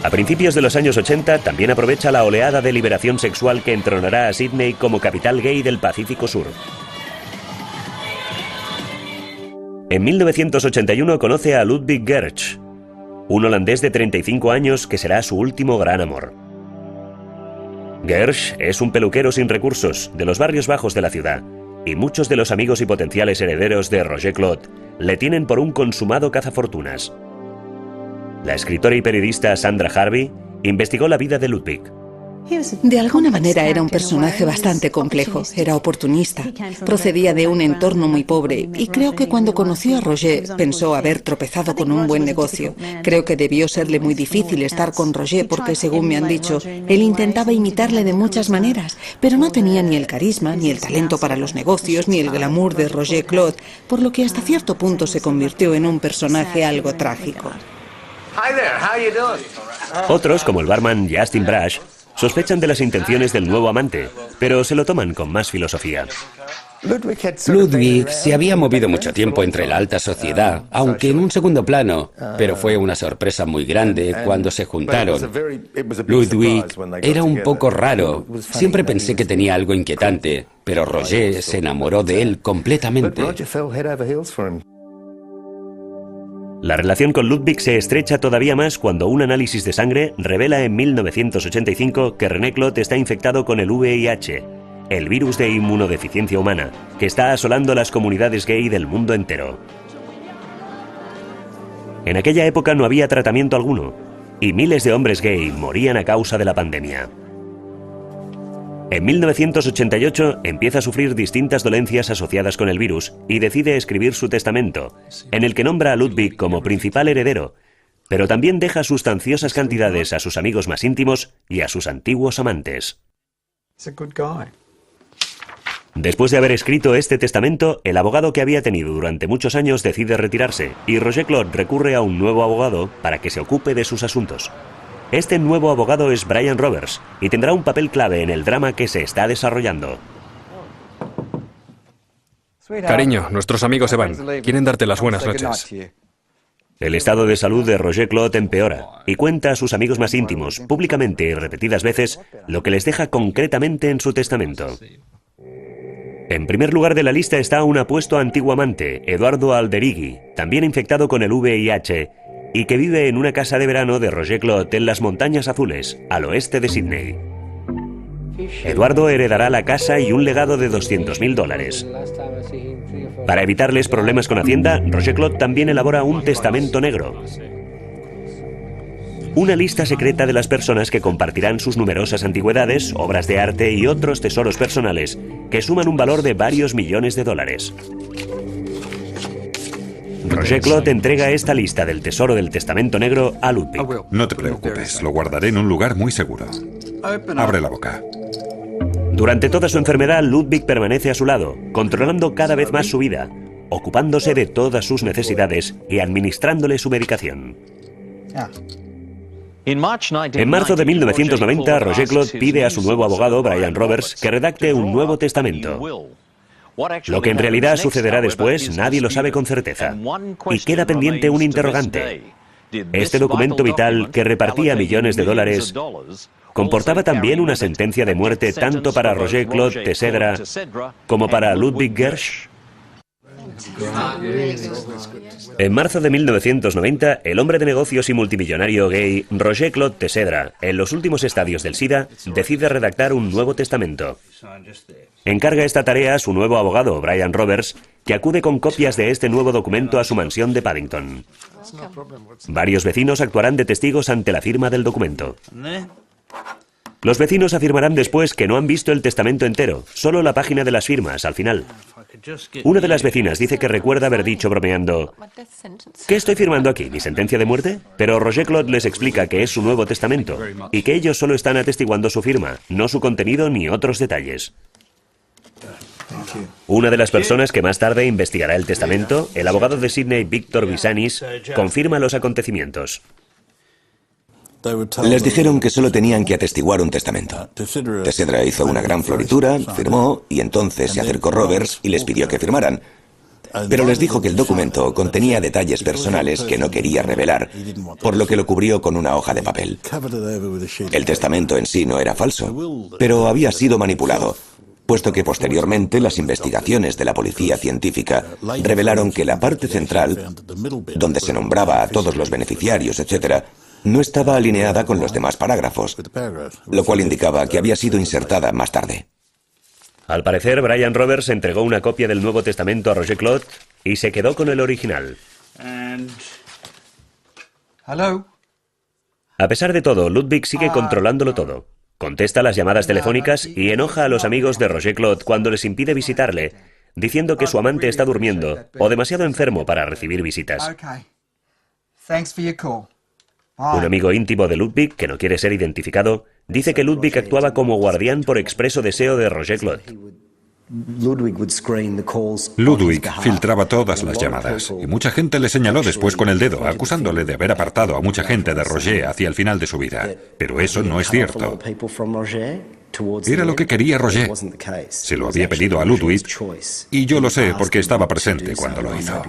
A principios de los años 80 también aprovecha la oleada de liberación sexual que entronará a Sydney como capital gay del Pacífico Sur. En 1981 conoce a Ludwig Gersh, un holandés de 35 años que será su último gran amor. Gersh es un peluquero sin recursos de los barrios bajos de la ciudad, y muchos de los amigos y potenciales herederos de Roger Claude le tienen por un consumado cazafortunas. La escritora y periodista Sandra Harvey investigó la vida de Ludwig. De alguna manera era un personaje bastante complejo, era oportunista, procedía de un entorno muy pobre y creo que cuando conoció a Roger pensó haber tropezado con un buen negocio. Creo que debió serle muy difícil estar con Roger porque, según me han dicho, él intentaba imitarle de muchas maneras, pero no tenía ni el carisma, ni el talento para los negocios, ni el glamour de Roger Claude, por lo que hasta cierto punto se convirtió en un personaje algo trágico. Otros, como el barman Justin Brash, sospechan de las intenciones del nuevo amante, pero se lo toman con más filosofía. Ludwig se había movido mucho tiempo entre la alta sociedad, aunque en un segundo plano, pero fue una sorpresa muy grande cuando se juntaron. Ludwig era un poco raro. Siempre pensé que tenía algo inquietante, pero Roger se enamoró de él completamente. La relación con Ludwig se estrecha todavía más cuando un análisis de sangre revela en 1985 que René Claude está infectado con el VIH, el virus de inmunodeficiencia humana, que está asolando las comunidades gay del mundo entero. En aquella época no había tratamiento alguno, y miles de hombres gay morían a causa de la pandemia. En 1988 empieza a sufrir distintas dolencias asociadas con el virus y decide escribir su testamento, en el que nombra a Ludwig como principal heredero, pero también deja sustanciosas cantidades a sus amigos más íntimos y a sus antiguos amantes. Después de haber escrito este testamento, el abogado que había tenido durante muchos años decide retirarse y Roger Claude recurre a un nuevo abogado para que se ocupe de sus asuntos. Este nuevo abogado es Brian Roberts y tendrá un papel clave en el drama que se está desarrollando. Cariño, nuestros amigos se van. Quieren darte las buenas noches. El estado de salud de Roger Claude empeora y cuenta a sus amigos más íntimos, públicamente y repetidas veces, lo que les deja concretamente en su testamento. En primer lugar de la lista está un apuesto antiguo amante, Eduardo Alderighi, también infectado con el VIH, y que vive en una casa de verano de Roger Claude en las Montañas Azules, al oeste de Sydney. Eduardo heredará la casa y un legado de $200.000. Para evitarles problemas con Hacienda, Roger Claude también elabora un testamento negro. Una lista secreta de las personas que compartirán sus numerosas antigüedades, obras de arte y otros tesoros personales, que suman un valor de varios millones de dólares. Roger Claude entrega esta lista del tesoro del testamento negro a Ludwig. No te preocupes, lo guardaré en un lugar muy seguro. Abre la boca. Durante toda su enfermedad, Ludwig permanece a su lado, controlando cada vez más su vida, ocupándose de todas sus necesidades y administrándole su medicación. En marzo de 1990, Roger Claude pide a su nuevo abogado, Brian Roberts, que redacte un nuevo testamento. Lo que en realidad sucederá después, nadie lo sabe con certeza. Y queda pendiente un interrogante. Este documento vital, que repartía millones de dólares, comportaba también una sentencia de muerte tanto para Roger Claude Teixeira como para Ludwig Gersh. En marzo de 1990, el hombre de negocios y multimillonario gay Roger Claude Teixeira, en los últimos estadios del SIDA, decide redactar un nuevo testamento. Encarga esta tarea a su nuevo abogado, Brian Roberts, que acude con copias de este nuevo documento a su mansión de Paddington. Varios vecinos actuarán de testigos ante la firma del documento. Los vecinos afirmarán después que no han visto el testamento entero, solo la página de las firmas, al final. Una de las vecinas dice que recuerda haber dicho bromeando: ¿qué estoy firmando aquí? ¿Mi sentencia de muerte? Pero Roger Claude les explica que es su nuevo testamento y que ellos solo están atestiguando su firma, no su contenido ni otros detalles. Una de las personas que más tarde investigará el testamento, el abogado de Sydney Victor Visanis, confirma los acontecimientos. Les dijeron que solo tenían que atestiguar un testamento. Teixeira hizo una gran floritura, firmó, y entonces se acercó Roberts y les pidió que firmaran. Pero les dijo que el documento contenía detalles personales que no quería revelar, por lo que lo cubrió con una hoja de papel. El testamento en sí no era falso, pero había sido manipulado, puesto que posteriormente las investigaciones de la policía científica revelaron que la parte central, donde se nombraba a todos los beneficiarios, etc., no estaba alineada con los demás parágrafos, lo cual indicaba que había sido insertada más tarde. Al parecer, Brian Roberts entregó una copia del Nuevo Testamento a Roger Claude y se quedó con el original. A pesar de todo, Ludwig sigue controlándolo todo. Contesta las llamadas telefónicas y enoja a los amigos de Roger Claude cuando les impide visitarle, diciendo que su amante está durmiendo o demasiado enfermo para recibir visitas. Un amigo íntimo de Ludwig, que no quiere ser identificado, dice que Ludwig actuaba como guardián por expreso deseo de Roger Claude. Ludwig filtraba todas las llamadas y mucha gente le señaló después con el dedo, acusándole de haber apartado a mucha gente de Roger hacia el final de su vida. Pero eso no es cierto. Era lo que quería Roger. Se lo había pedido a Ludwig y yo lo sé porque estaba presente cuando lo hizo.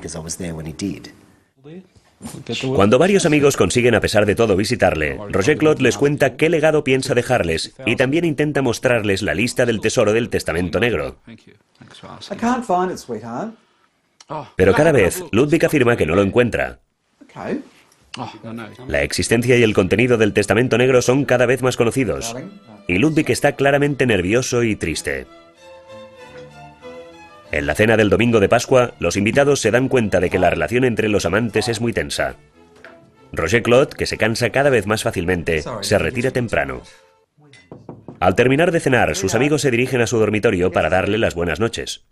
Cuando varios amigos consiguen a pesar de todo visitarle, Roger Claude les cuenta qué legado piensa dejarles y también intenta mostrarles la lista del tesoro del Testamento Negro. Pero cada vez, Ludwig afirma que no lo encuentra. La existencia y el contenido del Testamento Negro son cada vez más conocidos, y Ludwig está claramente nervioso y triste. En la cena del domingo de Pascua, los invitados se dan cuenta de que la relación entre los amantes es muy tensa. Roger Claude, que se cansa cada vez más fácilmente, se retira temprano. Al terminar de cenar, sus amigos se dirigen a su dormitorio para darle las buenas noches.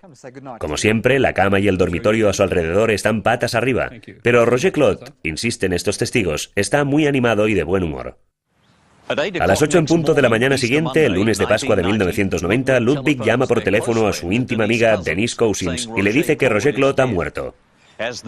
Como siempre, la cama y el dormitorio a su alrededor están patas arriba, pero Roger Claude, insisten estos testigos, está muy animado y de buen humor. A las 8 en punto de la mañana siguiente, el lunes de Pascua de 1990, Ludwig llama por teléfono a su íntima amiga Denise Cousins y le dice que Roger Claude ha muerto.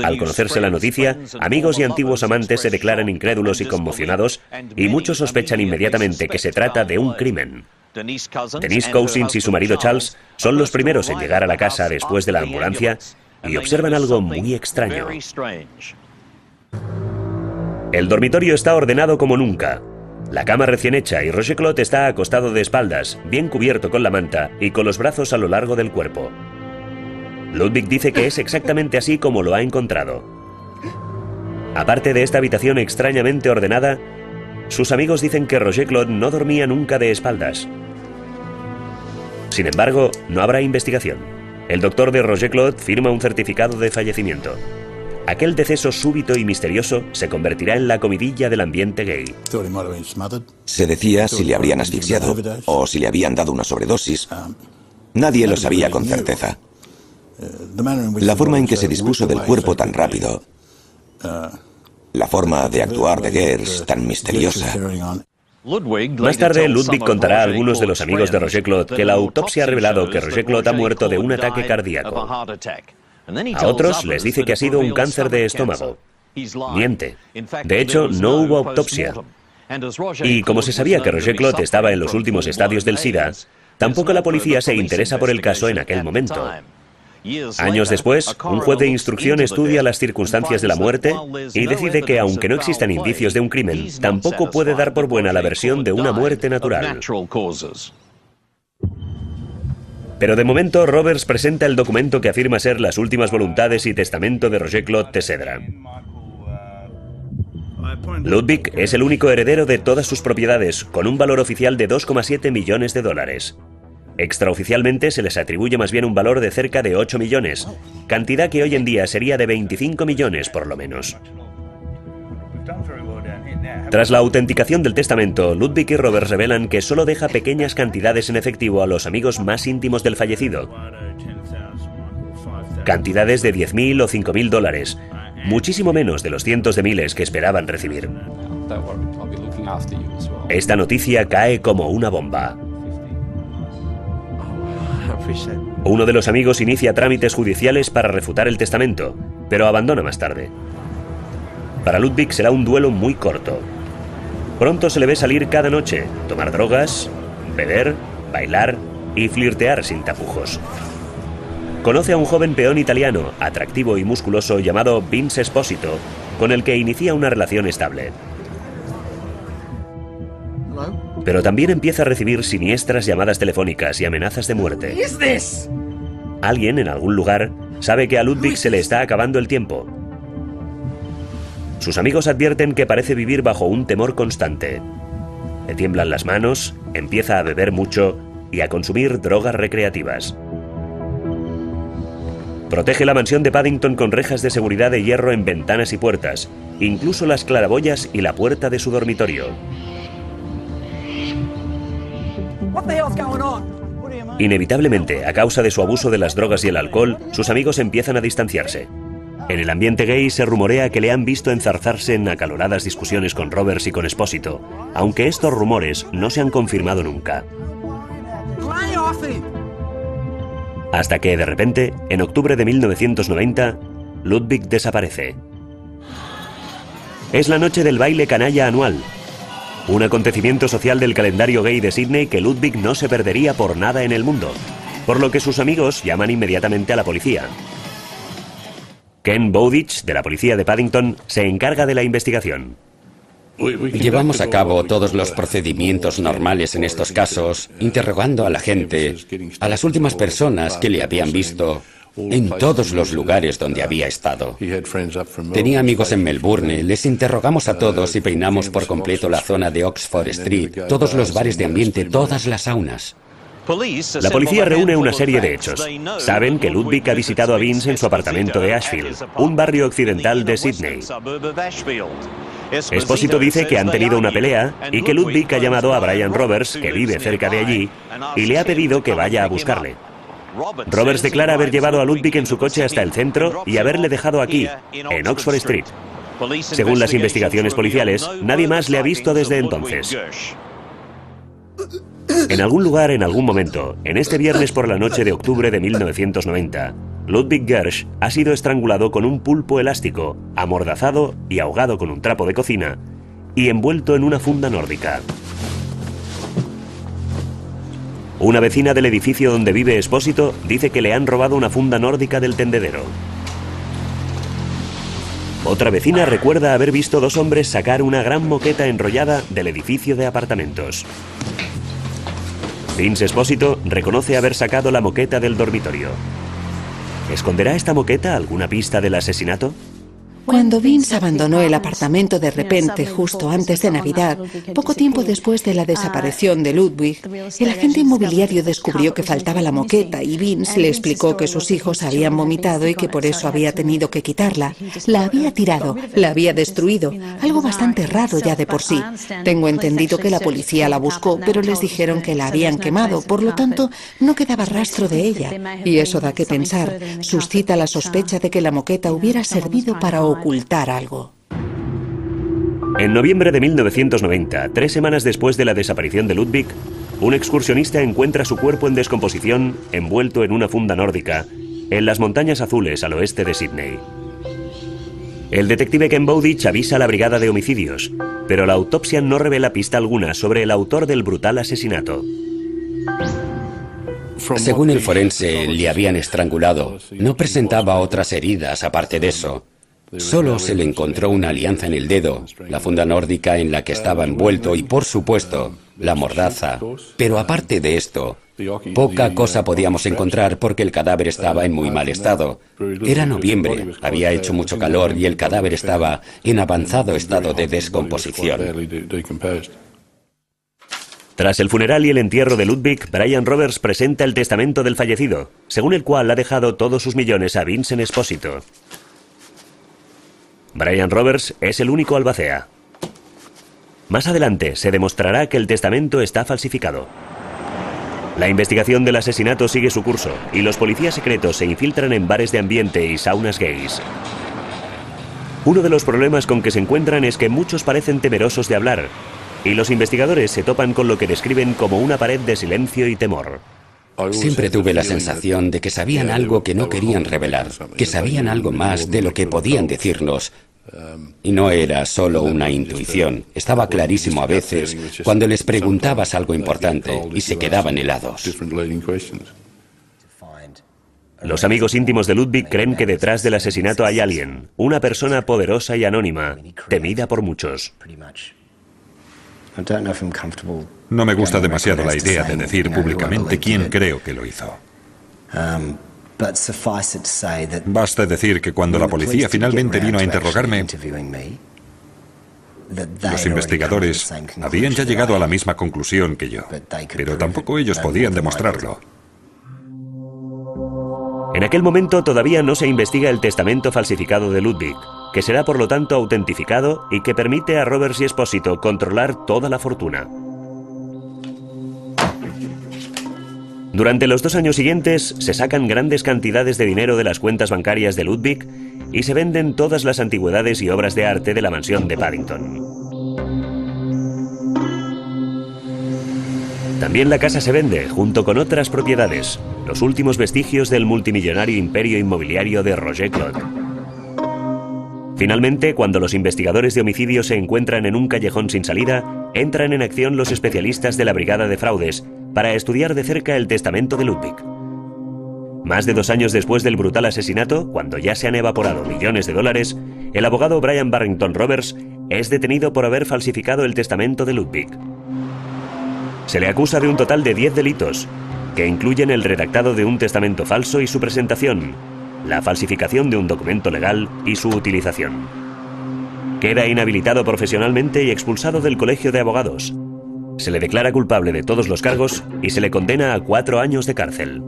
Al conocerse la noticia, amigos y antiguos amantes se declaran incrédulos y conmocionados, y muchos sospechan inmediatamente que se trata de un crimen. Denise Cousins y su marido Charles son los primeros en llegar a la casa después de la ambulancia y observan algo muy extraño. El dormitorio está ordenado como nunca. La cama recién hecha y Roger Claude está acostado de espaldas, bien cubierto con la manta y con los brazos a lo largo del cuerpo. Ludwig dice que es exactamente así como lo ha encontrado. Aparte de esta habitación extrañamente ordenada, sus amigos dicen que Roger Claude no dormía nunca de espaldas. Sin embargo, no habrá investigación. El doctor de Roger Claude firma un certificado de fallecimiento. Aquel deceso súbito y misterioso se convertirá en la comidilla del ambiente gay. Se decía si le habrían asfixiado o si le habían dado una sobredosis. Nadie lo sabía con certeza. La forma en que se dispuso del cuerpo tan rápido, la forma de actuar de Gers tan misteriosa. Más tarde, Ludwig contará a algunos de los amigos de Roger Claude que la autopsia ha revelado que Roger Claude ha muerto de un ataque cardíaco. A otros les dice que ha sido un cáncer de estómago. Miente. De hecho, no hubo autopsia. Y como se sabía que Roger Claude estaba en los últimos estadios del SIDA, tampoco la policía se interesa por el caso en aquel momento. Años después, un juez de instrucción estudia las circunstancias de la muerte y decide que, aunque no existan indicios de un crimen, tampoco puede dar por buena la versión de una muerte natural. Pero de momento, Roberts presenta el documento que afirma ser las últimas voluntades y testamento de Roger Claude Teyssèdre. Ludwig es el único heredero de todas sus propiedades, con un valor oficial de 2,7 millones de dólares. Extraoficialmente se les atribuye más bien un valor de cerca de 8 millones, cantidad que hoy en día sería de 25 millones por lo menos. Tras la autenticación del testamento, Ludwig y Robert revelan que solo deja pequeñas cantidades en efectivo a los amigos más íntimos del fallecido. Cantidades de 10.000 o 5.000 dólares, muchísimo menos de los cientos de miles que esperaban recibir. Esta noticia cae como una bomba. Uno de los amigos inicia trámites judiciales para refutar el testamento, pero abandona más tarde. Para Ludwig será un duelo muy corto. Pronto se le ve salir cada noche, tomar drogas, beber, bailar y flirtear sin tapujos. Conoce a un joven peón italiano, atractivo y musculoso llamado Vince Esposito, con el que inicia una relación estable. Pero también empieza a recibir siniestras llamadas telefónicas y amenazas de muerte. Alguien en algún lugar sabe que a Ludwig se le está acabando el tiempo. Sus amigos advierten que parece vivir bajo un temor constante. Le tiemblan las manos, empieza a beber mucho y a consumir drogas recreativas. Protege la mansión de Paddington con rejas de seguridad de hierro en ventanas y puertas, incluso las claraboyas y la puerta de su dormitorio. Inevitablemente, a causa de su abuso de las drogas y el alcohol, sus amigos empiezan a distanciarse. En el ambiente gay se rumorea que le han visto enzarzarse en acaloradas discusiones con Roberts y con Esposito, aunque estos rumores no se han confirmado nunca. Hasta que, de repente, en octubre de 1990, Ludwig desaparece. Es la noche del baile canalla anual. Un acontecimiento social del calendario gay de Sydney que Ludwig no se perdería por nada en el mundo, por lo que sus amigos llaman inmediatamente a la policía. Ken Bowditch, de la policía de Paddington, se encarga de la investigación. Llevamos a cabo todos los procedimientos normales en estos casos, interrogando a la gente, a las últimas personas que le habían visto en todos los lugares donde había estado. Tenía amigos en Melbourne, les interrogamos a todos y peinamos por completo la zona de Oxford Street, todos los bares de ambiente, todas las saunas. La policía reúne una serie de hechos. Saben que Ludwig ha visitado a Vince en su apartamento de Ashfield, un barrio occidental de Sydney. Esposito dice que han tenido una pelea y que Ludwig ha llamado a Brian Roberts, que vive cerca de allí, y le ha pedido que vaya a buscarle. Roberts declara haber llevado a Ludwig en su coche hasta el centro y haberle dejado aquí, en Oxford Street. Según las investigaciones policiales, nadie más le ha visto desde entonces. En algún lugar, en algún momento, en este viernes por la noche de octubre de 1990, Ludwig Gersh ha sido estrangulado con un pulpo elástico, amordazado y ahogado con un trapo de cocina y envuelto en una funda nórdica. Una vecina del edificio donde vive Esposito dice que le han robado una funda nórdica del tendedero. Otra vecina recuerda haber visto dos hombres sacar una gran moqueta enrollada del edificio de apartamentos. Vince Esposito reconoce haber sacado la moqueta del dormitorio. ¿Esconderá esta moqueta alguna pista del asesinato? Cuando Vince abandonó el apartamento de repente, justo antes de Navidad, poco tiempo después de la desaparición de Ludwig, el agente inmobiliario descubrió que faltaba la moqueta y Vince le explicó que sus hijos habían vomitado y que por eso había tenido que quitarla. La había tirado, la había destruido, algo bastante raro ya de por sí. Tengo entendido que la policía la buscó, pero les dijeron que la habían quemado, por lo tanto, no quedaba rastro de ella. Y eso da que pensar, suscita la sospecha de que la moqueta hubiera servido para ocultar algo. En noviembre de 1990, 3 semanas después de la desaparición de Ludwig, un excursionista encuentra su cuerpo en descomposición, envuelto en una funda nórdica, en las montañas azules al oeste de Sydney. El detective Ken Bowditch avisa a la brigada de homicidios, pero la autopsia no revela pista alguna sobre el autor del brutal asesinato. Según el forense, le habían estrangulado. No presentaba otras heridas aparte de eso. Solo se le encontró una alianza en el dedo, la funda nórdica en la que estaba envuelto y, por supuesto, la mordaza. Pero aparte de esto, poca cosa podíamos encontrar porque el cadáver estaba en muy mal estado. Era noviembre, había hecho mucho calor y el cadáver estaba en avanzado estado de descomposición. Tras el funeral y el entierro de Ludwig, Brian Roberts presenta el testamento del fallecido, según el cual ha dejado todos sus millones a Vincent Esposito. Brian Roberts es el único albacea. Más adelante se demostrará que el testamento está falsificado. La investigación del asesinato sigue su curso y los policías secretos se infiltran en bares de ambiente y saunas gays. Uno de los problemas con que se encuentran es que muchos parecen temerosos de hablar y los investigadores se topan con lo que describen como una pared de silencio y temor. Siempre tuve la sensación de que sabían algo que no querían revelar, que sabían algo más de lo que podían decirnos. Y no era solo una intuición, estaba clarísimo a veces cuando les preguntabas algo importante y se quedaban helados. Los amigos íntimos de Ludwig creen que detrás del asesinato hay alguien, una persona poderosa y anónima, temida por muchos. No me gusta demasiado la idea de decir públicamente quién creo que lo hizo. Basta decir que cuando la policía finalmente vino a interrogarme, los investigadores habían ya llegado a la misma conclusión que yo, pero tampoco ellos podían demostrarlo. En aquel momento todavía no se investiga el testamento falsificado de Ludwig, que será por lo tanto autentificado y que permite a Roberts y Esposito controlar toda la fortuna. Durante los 2 años siguientes se sacan grandes cantidades de dinero de las cuentas bancarias de Ludwig y se venden todas las antigüedades y obras de arte de la mansión de Paddington. También la casa se vende, junto con otras propiedades, los últimos vestigios del multimillonario imperio inmobiliario de Roger Claude. Finalmente, cuando los investigadores de homicidio se encuentran en un callejón sin salida, entran en acción los especialistas de la Brigada de Fraudes para estudiar de cerca el testamento de Ludwig. Más de 2 años después del brutal asesinato, cuando ya se han evaporado millones de dólares, el abogado Brian Barrington Roberts es detenido por haber falsificado el testamento de Ludwig. Se le acusa de un total de 10 delitos, que incluyen el redactado de un testamento falso y su presentación, la falsificación de un documento legal y su utilización. Queda inhabilitado profesionalmente y expulsado del Colegio de Abogados. Se le declara culpable de todos los cargos y se le condena a 4 años de cárcel.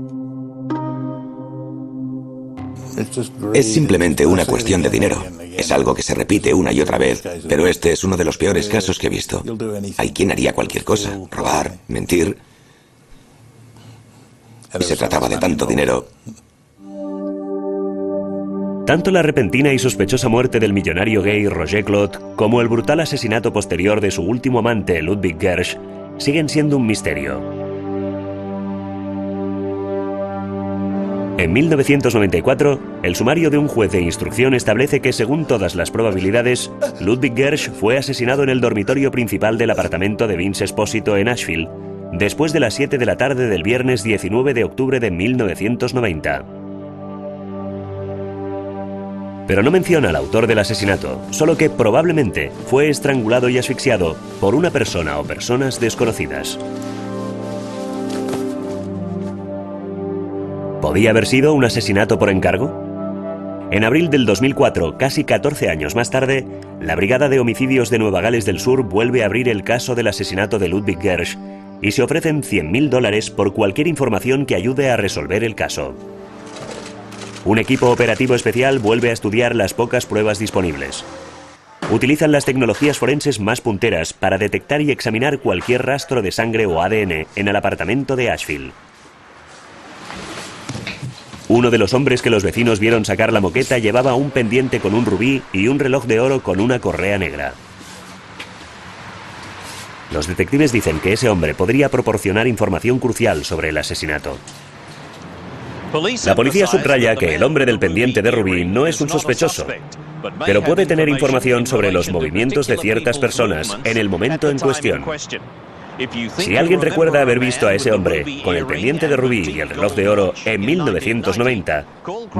Es simplemente una cuestión de dinero. Es algo que se repite una y otra vez, pero este es uno de los peores casos que he visto. Hay quien haría cualquier cosa, robar, mentir. Y se trataba de tanto dinero. Tanto la repentina y sospechosa muerte del millonario gay Roger Claude como el brutal asesinato posterior de su último amante Ludwig Gersh siguen siendo un misterio. En 1994, el sumario de un juez de instrucción establece que, según todas las probabilidades, Ludwig Gersh fue asesinado en el dormitorio principal del apartamento de Vince Esposito en Asheville, después de las 7 de la tarde del viernes 19 de octubre de 1990. Pero no menciona al autor del asesinato, solo que probablemente fue estrangulado y asfixiado por una persona o personas desconocidas. ¿Podía haber sido un asesinato por encargo? En abril del 2004, casi 14 años más tarde, la Brigada de Homicidios de Nueva Gales del Sur vuelve a abrir el caso del asesinato de Ludwig Gersh y se ofrecen $100.000 por cualquier información que ayude a resolver el caso. Un equipo operativo especial vuelve a estudiar las pocas pruebas disponibles. Utilizan las tecnologías forenses más punteras para detectar y examinar cualquier rastro de sangre o ADN en el apartamento de Asheville. Uno de los hombres que los vecinos vieron sacar la moqueta llevaba un pendiente con un rubí y un reloj de oro con una correa negra. Los detectives dicen que ese hombre podría proporcionar información crucial sobre el asesinato. La policía subraya que el hombre del pendiente de rubí no es un sospechoso, pero puede tener información sobre los movimientos de ciertas personas en el momento en cuestión. Si alguien recuerda haber visto a ese hombre con el pendiente de rubí y el reloj de oro en 1990,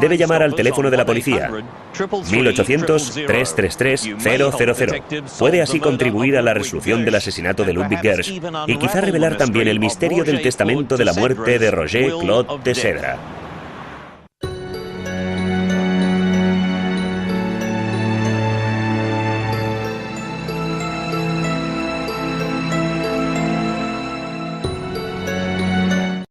debe llamar al teléfono de la policía, 1-800-333-000. Puede así contribuir a la resolución del asesinato de Ludwig Gersh y quizá revelar también el misterio del testamento de la muerte de Roger Claude Teixeira.